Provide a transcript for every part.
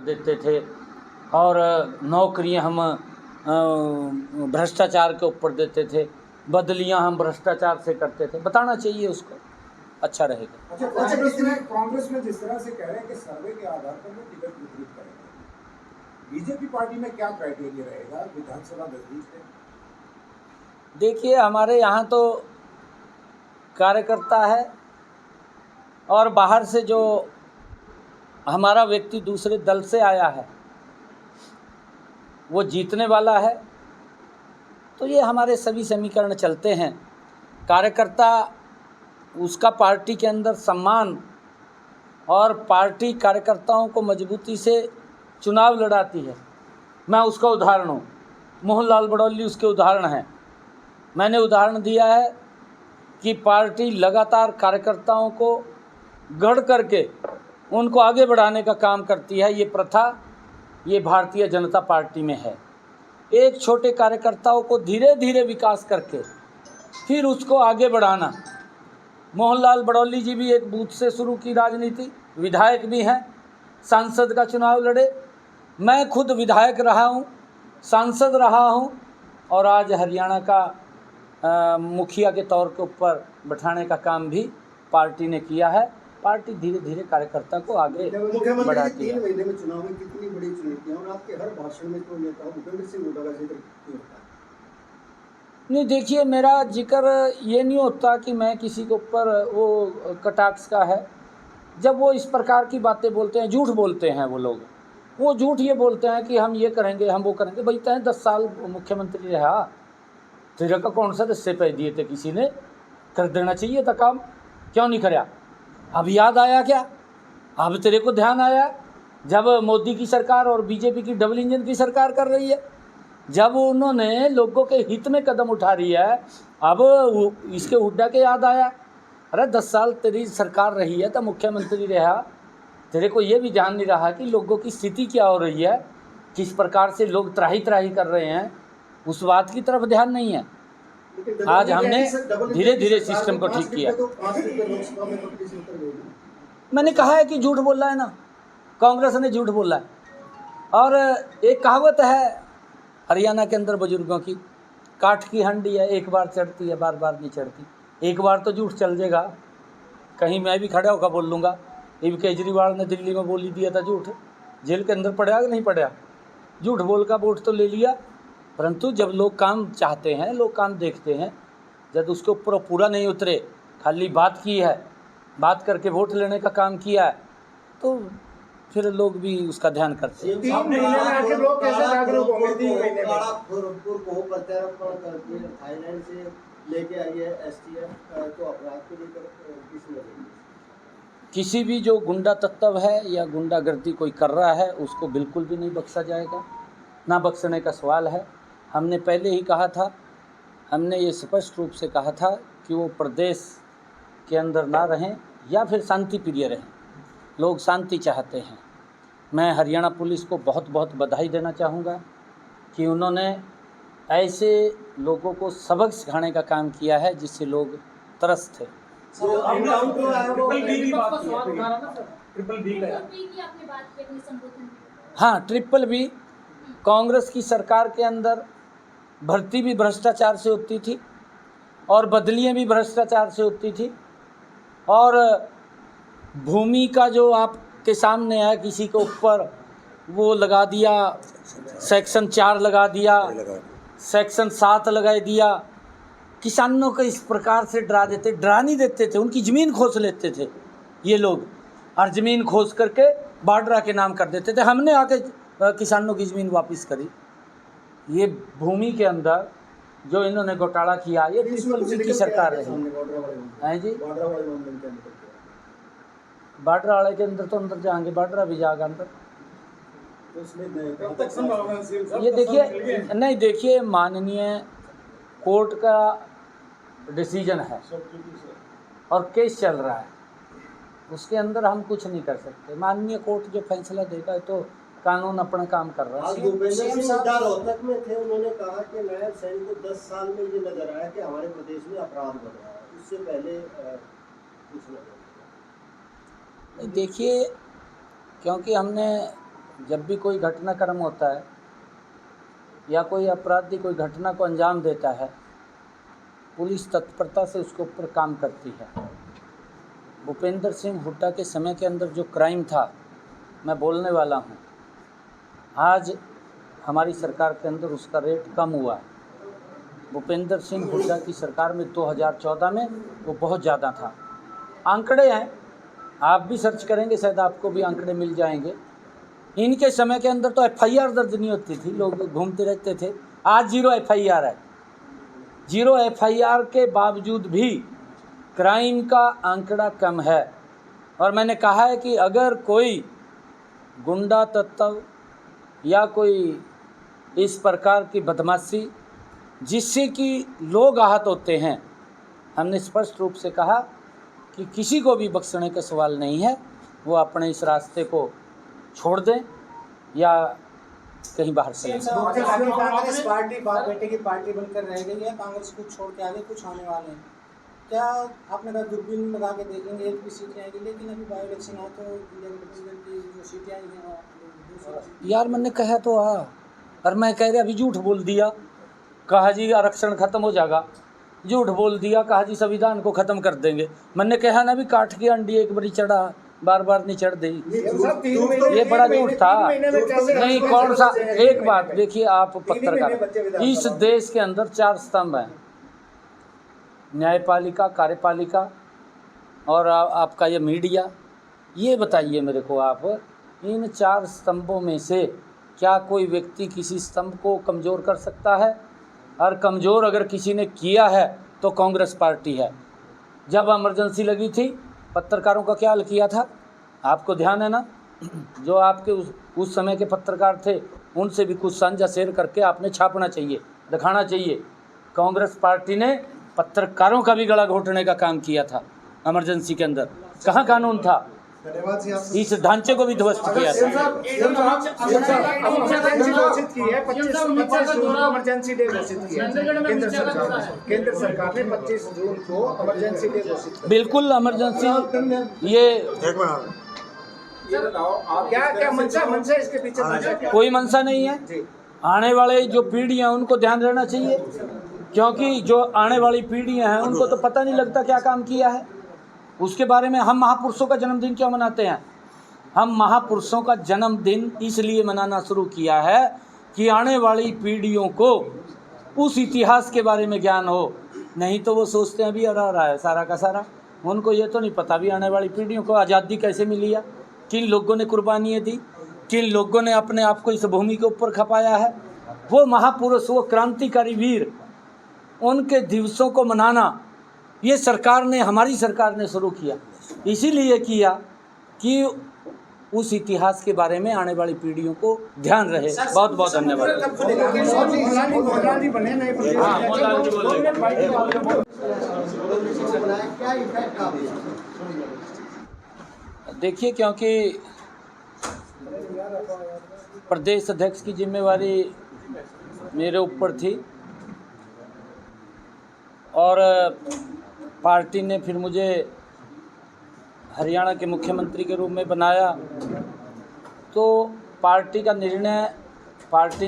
देते थे और नौकरियां हम भ्रष्टाचार के ऊपर देते थे, बदलियां हम भ्रष्टाचार से करते थे। बताना चाहिए उसको, अच्छा रहेगा। अच्छा, कांग्रेस में जिस तरह से कह रहे हैं कि सर्वे के आधार पर वो टिकट वितरित करेंगे, बीजेपी पार्टी में क्या क्राइटेरिया रहेगा विधानसभा नजदीक है? देखिए, हमारे यहाँ तो कार्यकर्ता है और बाहर से जो हमारा व्यक्ति दूसरे दल से आया है वो जीतने वाला है, तो ये हमारे सभी समीकरण चलते हैं। कार्यकर्ता उसका पार्टी के अंदर सम्मान और पार्टी कार्यकर्ताओं को मजबूती से चुनाव लड़ाती है। मैं उसका उदाहरण हूँ, मोहनलाल बड़ौली उसके उदाहरण हैं। मैंने उदाहरण दिया है कि पार्टी लगातार कार्यकर्ताओं को गढ़ करके उनको आगे बढ़ाने का काम करती है। ये प्रथा ये भारतीय जनता पार्टी में है। एक छोटे कार्यकर्ताओं को धीरे धीरे विकास करके फिर उसको आगे बढ़ाना। मोहनलाल बड़ौली जी भी एक बूथ से शुरू की राजनीति, विधायक भी हैं, सांसद का चुनाव लड़े। मैं खुद विधायक रहा हूँ, सांसद रहा हूँ और आज हरियाणा का मुखिया के तौर के ऊपर बैठाने का काम भी पार्टी ने किया है। पार्टी धीरे धीरे कार्यकर्ता को आगे बढ़ाती है। 3 महीने में चुनाव में कितनी बड़ी चुनौतियां और आपके हर भाषण में तो नेता भूपेंद्र सिंह हुड्डा का जिक्र क्यों होता है? नहीं, देखिए, मेरा जिक्र ये नहीं होता कि मैं किसी के ऊपर वो कटाक्ष का है। जब वो इस प्रकार की बातें बोलते हैं, झूठ बोलते हैं वो लोग, वो झूठ ये बोलते हैं कि हम ये करेंगे, हम वो करेंगे। भाई तय 10 साल मुख्यमंत्री रहा, तेरे का कौन सा रस्से पे दिए थे? किसी ने कर देना चाहिए था काम, क्यों नहीं कराया? अब याद आया क्या? अब तेरे को ध्यान आया जब मोदी की सरकार और बीजेपी की डबल इंजन की सरकार कर रही है, जब उन्होंने लोगों के हित में कदम उठा रही है, अब इसके हुड्डा के याद आया। अरे 10 साल तेरी सरकार रही है तो मुख्यमंत्री रहा, तेरे को ये भी ध्यान नहीं रहा कि लोगों की स्थिति क्या हो रही है, किस प्रकार से लोग त्राही त्राही कर रहे हैं, उस बात की तरफ ध्यान नहीं है। आज हमने धीरे धीरे सिस्टम को ठीक किया। मैंने कहा है कि झूठ बोल रहा है ना, कांग्रेस ने झूठ बोला है। और एक कहावत है हरियाणा के अंदर बुजुर्गों की, काठ की हंडी है, एक बार चढ़ती है, बार बार नहीं चढ़ती। एक बार तो झूठ चल जाएगा, कहीं मैं भी खड़ा होकर बोल लूँगा। ये भी केजरीवाल ने दिल्ली में बोली दिया था झूठ, जेल के अंदर पड़ा कि नहीं पड़ा? झूठ बोल का वोट तो ले लिया, परंतु जब लोग काम चाहते हैं, लोग काम देखते हैं, जब उसके ऊपर पूरा नहीं उतरे, खाली बात की है, बात करके वोट लेने का काम किया है, तो फिर लोग भी उसका ध्यान करते हैं। 3 महीने में आके लोग कैसे जागरूक होंगे? 3 महीने में गोरखपुर को प्रत्यारोपण करके थाईलैंड से लेके आई है एसटीएफ, तो अपराध को लेकर किस नजरिए? किसी भी जो गुंडा तत्व है या गुंडागर्दी कोई कर रहा है उसको बिल्कुल भी नहीं बख्शा जाएगा, ना बख्शने का सवाल है। हमने पहले ही कहा था, हमने ये स्पष्ट रूप से कहा था कि वो प्रदेश के अंदर ना रहें या फिर शांति प्रिय रहें। लोग शांति चाहते हैं। मैं हरियाणा पुलिस को बहुत बहुत बधाई देना चाहूँगा कि उन्होंने ऐसे लोगों को सबक सिखाने का काम किया है जिससे लोग त्रस्त थे। हाँ, ट्रिपल बी कांग्रेस की सरकार के अंदर भर्ती भी भ्रष्टाचार से होती थी और बदलियाँ भी भ्रष्टाचार से होती थी। और भूमि का जो आपके सामने है, किसी के ऊपर वो लगा दिया, सेक्शन 4 लगा दिया, सेक्शन 7 लगा दिया। किसानों को इस प्रकार से डरा देते, डरा नहीं देते थे, उनकी ज़मीन खोस लेते थे ये लोग, और ज़मीन खोस करके बाड्रा के नाम कर देते थे। हमने आके किसानों की ज़मीन वापस करी। ये भूमि के अंदर जो इन्होंने घोटाला किया, ये ट्रिपल बी की सरकार रही है जी। बाड्रा वाले के अंदर तो अंदर जाएंगे, बाड्रा भी जाएगा अंदर। ये देखिए, नहीं देखिए, माननीय कोर्ट का डिसीजन है और केस चल रहा है, उसके अंदर हम कुछ नहीं कर सकते। माननीय कोर्ट जो फैसला देगा तो कानून अपना काम कर रहा है। भूपेंद्र सिंह हुड्डा रोहतक में थे, उन्होंने कहा कि नायब सैनिक को 10 साल में ये नजर आया कि हमारे प्रदेश में अपराध बढ़ रहा है, इससे पहले कुछ नहीं। देखिए, क्योंकि हमने जब भी कोई घटनाक्रम होता है या कोई अपराधी कोई घटना को अंजाम देता है, पुलिस तत्परता से उसके ऊपर काम करती है। भूपेंद्र सिंह हुड्डा के समय के अंदर जो क्राइम था, मैं बोलने वाला हूँ, आज हमारी सरकार के अंदर उसका रेट कम हुआ है। भूपेंद्र सिंह हुड्डा की सरकार में 2014 में वो बहुत ज़्यादा था। आंकड़े हैं, आप भी सर्च करेंगे शायद आपको भी आंकड़े मिल जाएंगे। इनके समय के अंदर तो FIR दर्ज नहीं होती थी, लोग घूमते रहते थे। आज 0 FIR है। 0 FIR के बावजूद भी क्राइम का आंकड़ा कम है। और मैंने कहा है कि अगर कोई गुंडा तत्व या कोई इस प्रकार की बदमाशी जिससे कि लोग आहत होते हैं, हमने स्पष्ट रूप से कहा कि किसी को भी बख्शने का सवाल नहीं है। वो अपने इस रास्ते को छोड़ दें या कहीं बाहर चले जाएं। कांग्रेस पार्टी बाप बेटे की पार्टी बनकर रह गई है, कांग्रेस को छोड़ के आगे कुछ आने वाले हैं। क्या आपने कहा दूरबीन लगा के देखेंगे एक भी सीटें आएगी, लेकिन अभी बाई इलेक्शन आए तो इंडिया गठबंधन की जो सीटें आई हैं यार मैंने कहा तो और मैं कह रहा अभी झूठ बोल दिया, कहा जी आरक्षण ख़त्म हो जाएगा, झूठ बोल दिया, कहा जी संविधान को ख़त्म कर देंगे। मैंने कहा ना भी काट के अंडी एक बारी चढ़ा, बार बार नहीं चढ़ दी। ये बड़ा झूठ था। नहीं, कौन सा? एक बात देखिए, आप पत्रकार, इस देश के अंदर 4 स्तंभ हैं, न्यायपालिका, कार्यपालिका और आपका ये मीडिया। ये बताइए मेरे को आप, इन 4 स्तंभों में से क्या कोई व्यक्ति किसी स्तंभ को कमज़ोर कर सकता है? और कमज़ोर अगर किसी ने किया है तो कांग्रेस पार्टी है। जब इमरजेंसी लगी थी, पत्रकारों का क्या हाल किया था, आपको ध्यान है ना? जो आपके उस समय के पत्रकार थे, उनसे भी कुछ साझा शेयर करके आपने छापना चाहिए, दिखाना चाहिए। कांग्रेस पार्टी ने पत्रकारों का भी गला घोटने का काम किया था इमरजेंसी के अंदर। कहाँ कानून था? इस ढांचे को भी ध्वस्त किया था। इमरजेंसी डे घोषित किया केंद्र सरकार ने 25 जून को इमरजेंसी डे घोषित। बिल्कुल इमरजेंसी। ये क्या मनसा इसके पीछे मंशा क्या? कोई मंशा नहीं है। आने वाले जो पीढ़ियाँ उनको ध्यान रहना चाहिए, क्योंकि जो आने वाली पीढ़ियाँ हैं उनको तो पता नहीं लगता क्या काम किया है। उसके बारे में हम महापुरुषों का जन्मदिन क्यों मनाते हैं? हम महापुरुषों का जन्मदिन इसलिए मनाना शुरू किया है कि आने वाली पीढ़ियों को उस इतिहास के बारे में ज्ञान हो। नहीं तो वो सोचते हैं अभी आ रहा है सारा का सारा, उनको ये तो नहीं पता भी आने वाली पीढ़ियों को आज़ादी कैसे मिली है, किन लोगों ने कुर्बानियाँ दी, किन लोगों ने अपने आप को इस भूमि के ऊपर खपाया है। वो महापुरुष, वो क्रांतिकारी वीर, उनके दिवसों को मनाना ये सरकार ने, हमारी सरकार ने शुरू किया। इसीलिए किया कि उस इतिहास के बारे में आने वाली पीढ़ियों को ध्यान रहे। बहुत बहुत धन्यवाद। देखिए, क्योंकि प्रदेश अध्यक्ष की जिम्मेवारी मेरे ऊपर थी और पार्टी ने फिर मुझे हरियाणा के मुख्यमंत्री के रूप में बनाया, तो पार्टी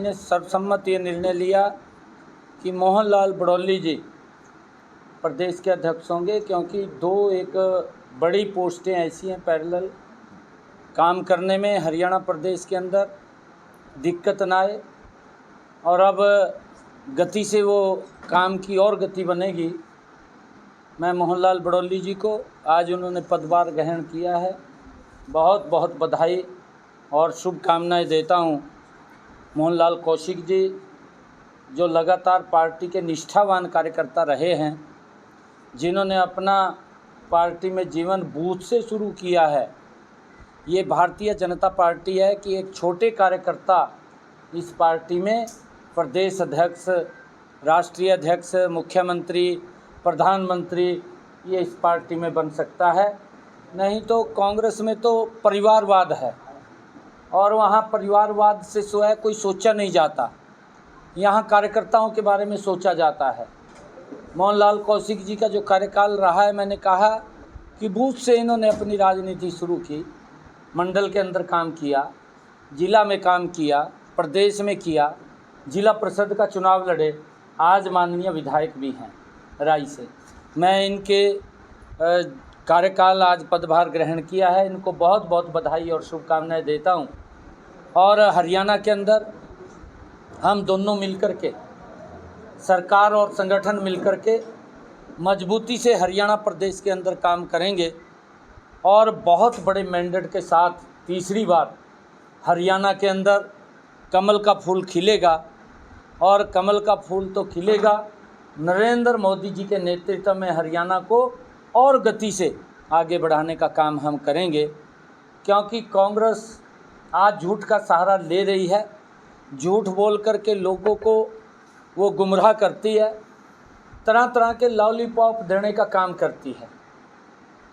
ने सर्वसम्मत ये निर्णय लिया कि मोहन लाल बड़ौली जी प्रदेश के अध्यक्ष होंगे, क्योंकि 2 एक बड़ी पोस्टें ऐसी हैं पैरेलल काम करने में, हरियाणा प्रदेश के अंदर दिक्कत ना आए और अब गति से वो काम की और गति बनेगी। मैं मोहनलाल बड़ौली जी को आज उन्होंने पदभार ग्रहण किया है, बहुत बहुत बधाई और शुभकामनाएं देता हूं। मोहनलाल कौशिक जी जो लगातार पार्टी के निष्ठावान कार्यकर्ता रहे हैं, जिन्होंने अपना पार्टी में जीवन बूथ से शुरू किया है। ये भारतीय जनता पार्टी है कि एक छोटे कार्यकर्ता इस पार्टी में प्रदेश अध्यक्ष, राष्ट्रीय अध्यक्ष, मुख्यमंत्री, प्रधानमंत्री ये इस पार्टी में बन सकता है। नहीं तो कांग्रेस में तो परिवारवाद है और वहाँ परिवारवाद से सिवाय कोई सोचा नहीं जाता। यहाँ कार्यकर्ताओं के बारे में सोचा जाता है। मोहनलाल कौशिक जी का जो कार्यकाल रहा है, मैंने कहा कि बूथ से इन्होंने अपनी राजनीति शुरू की, मंडल के अंदर काम किया जिला में काम किया, प्रदेश में किया, जिला परिषद का चुनाव लड़े, आज माननीय विधायक भी हैं राई से। मैं इनके कार्यकाल आज पदभार ग्रहण किया है, इनको बहुत बहुत बधाई और शुभकामनाएं देता हूं। और हरियाणा के अंदर हम दोनों मिलकर के, सरकार और संगठन मिलकर के मजबूती से हरियाणा प्रदेश के अंदर काम करेंगे और बहुत बड़े मैंडेट के साथ तीसरी बार हरियाणा के अंदर कमल का फूल खिलेगा। और कमल का फूल तो खिलेगा, नरेंद्र मोदी जी के नेतृत्व में हरियाणा को और गति से आगे बढ़ाने का काम हम करेंगे, क्योंकि कांग्रेस आज झूठ का सहारा ले रही है, झूठ बोल कर के लोगों को वो गुमराह करती है, तरह तरह के लॉलीपॉप देने का काम करती है।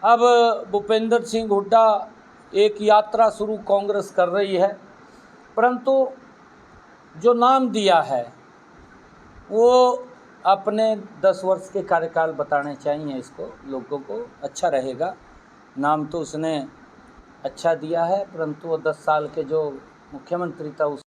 अब भूपेंद्र सिंह हुड्डा एक यात्रा शुरू कांग्रेस कर रही है, परंतु जो नाम दिया है वो अपने 10 वर्ष के कार्यकाल बताने चाहिए इसको लोगों को, अच्छा रहेगा। नाम तो उसने अच्छा दिया है, परंतु वो 10 साल के जो मुख्यमंत्री था उस